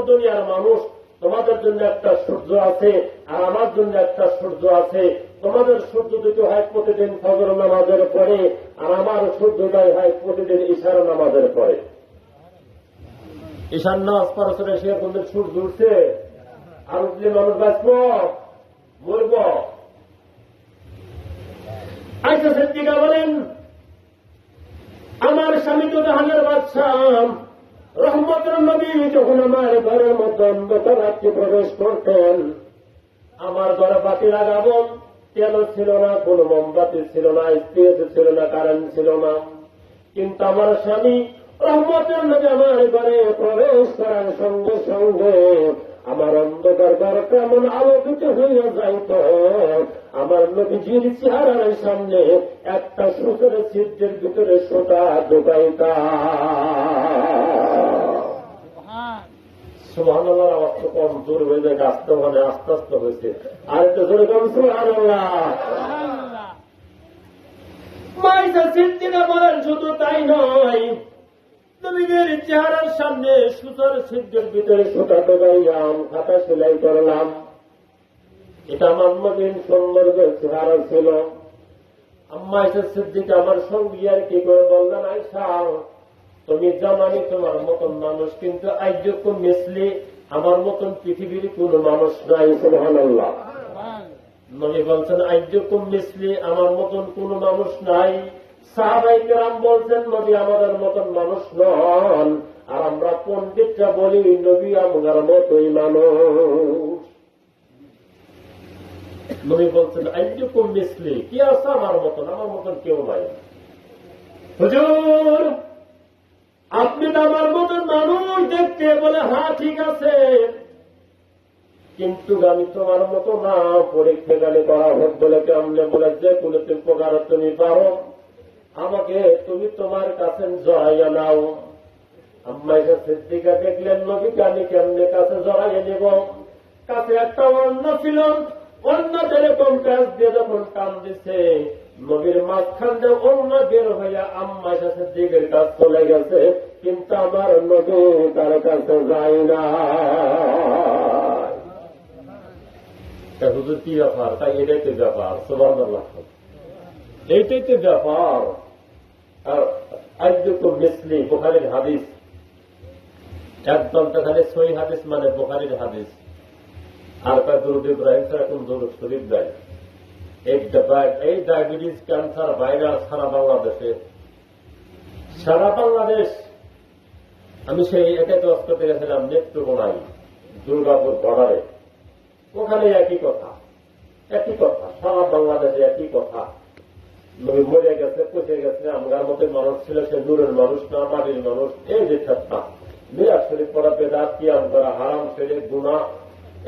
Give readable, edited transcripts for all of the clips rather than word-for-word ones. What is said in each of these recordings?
দুনিয়ার মানুষ, তোমাদের জন্য একটা সূর্য আছে আর আমার জন্য একটা সূর্য আছে। তোমাদের সূর্যোদয় হয় প্রতিদিন ফজর নামাজের পরে, আর আমার সূর্যোদয় হয় প্রতিদিন ঈশার নামাজের পরে। ঈশান নামাজ পড়াশোনা সে কোনদিন সূর্য উঠছে? আর উঠলে মানুষ বাঁচব, মরব। আয়েশা সিদ্দিকা বলেন, আমার স্বামী তো জাহানের বাদশাহ, রহমতের নবী যখন আমার ঘরের মধ্যে অন্ধকার রাত্রে প্রবেশ করতেন, আমার ঘরে বাতি লাগাবো, তেল ছিল না, কোন মোমবাতি ছিল না, স্পেস ছিল না, কারেন্ট ছিল না। কিন্তু আমার স্বামী রহমতের নবী আমার ঘরে প্রবেশ করার সঙ্গে সঙ্গে আমার অন্ধকার ঘর কেমন আলোকিত হইয়া যাইত। আমার নবীজির চেহারার সামনে একটা সুতোর ছিদ্রের ভিতরে সোটা ঢুকাইতা। সুবহানাল্লাহর আওয়াজ তো কম জোর হয়ে যায়, আস্তে মানে আস্তে আস্তে হয়েছে। আর একটু জোরে কম সুবহানাল্লাহ। আয়েশা সিদ্দিকা বলেন, শুধু তাই নয়, নবীদের চেহারার সামনে সুতোর ছিদ্রের ভিতরে সুতা ঢোকাইলাম, খাতা সেলাই করলাম। এটা আমার নবীর সৌন্দর্যের চেহারা ছিল। আম্মা আয়েশা সিদ্দিকা আমার সঙ্গে আর কি করে বললেন, আয়েশা তুমি জামানি তোমার মতন মানুষ, কিন্তু আইযুকুম মিসলি, আমার মতন পৃথিবীর কোন মানুষ নাই। সুবহানাল্লাহ। নবী বলছেন আইযুকুম মিসলি, আমার মতন কোন মানুষ নাই। সাহাবায়ে কেরাম বলছেন নবী আমাদের মতন মানুষ নন, আর আমরা পণ্ডিতরা বলি নবী আমার মতই মানুষ। নবী বলছেন আইযুকুম মিসলি, কি আছে আমার মতন কেউ নাই। হুজুর আপনি তো আমার মতন মানুষ দেখতে, বলে হ্যাঁ ঠিক আছে, কিন্তু আমি তোমার মতো না। পরীক্ষা গালি করা হোক বলে কেমনে, বলে যে কোনো উপকার তুমি পারো, আমাকে তুমি তোমার কাছে জড়াইয়া নাও। আম্মা আয়েশা সিদ্দিকা দেখলেন নবীকে আমি কেমনে কাছে জড়াইয়া নেব। কাছে একটা অন্য ছিল, অন্য যেরকম কাজ দিয়ে যখন টান দিছে, নবীর মাঝখান দিয়ে অন্য বের হইয়া আম্মা আয়েশা সিদ্দিকের কাছ চলে গেছে, কিন্তু আমার নবী তার কাছে যায় না। হুজুর কি ব্যাপার? তাই এটাই তো ব্যাপার। সুবহানাল্লাহ, এইটাই তো ব্যাপার। আর আইযুকুম মিসলি, বুখারীর হাদিস, একদম তো খালি সহিহ হাদিস মানে বুখারীর হাদিস। আর কয় দুরূদ ইব্রাহিম ছাড়া কোন দুরূদ শরীফ দেয়। এই ডায়াবেটিস, ক্যান্সার, ভাইরাস সারা বাংলাদেশে, সারা বাংলাদেশ। আমি সেই এটাকে ওয়াজ করতে গেছিলাম নেত্রকোনায়, দুর্গাপুর বর্ডারে। ওখানে একই কথা, সারা বাংলাদেশে একই কথা। নবী মরে গেছে, পচে গেছে, আমার মতো মানুষ ছিল, সে নূরের মানুষ না, মাটির মানুষ। এই যে ফেতনা, মিলাদ শরীফ পড়া বেদাত, কিয়াম করা হারাম, ছেড়ে গুনাহ,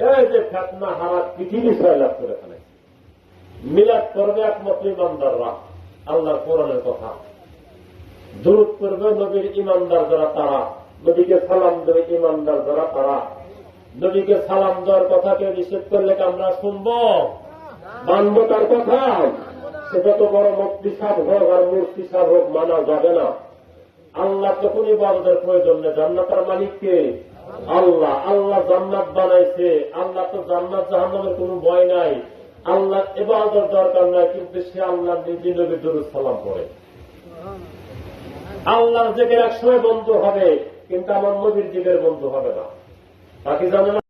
এই যে ফেতনা হারা পৃথিবী সয়লাভ করে ফেলে। মিলাদ করবে একমাত্র ইমানদাররা, আল্লাহর কোরআনের কথা। দুরূদ করবে নবীর ইমানদার যারা তারা, নবীকে সালাম দেবে ইমানদার যারা তারা। নবীকে সালাম দেওয়ার কথাকে নিষেধ করলে আমরা শুনব, মানব তার কথা? সেটা তো বড় মুফতি সাহেব হোক আর মুফতি সাহেব হোক, মানা যাবে না। আল্লাহ যখন ইবাদতের প্রয়োজন নেই, জান্নাতের মালিককে আল্লাহ। আল্লাহ জান্নাত বানাইছে, আল্লাহ তো জান্নাত জাহান্নামের কোন ভয় নাই। আল্লাহ ইবাদত দরকার নাই, কিন্তু সে আল্লাহ নিজে নবীর দরুদ সালাম পড়ে। আল্লাহর জিকির একসময় বন্ধু হবে, কিন্তু আমার নবীর জিকির বন্ধু হবে না। বাকি জানে না।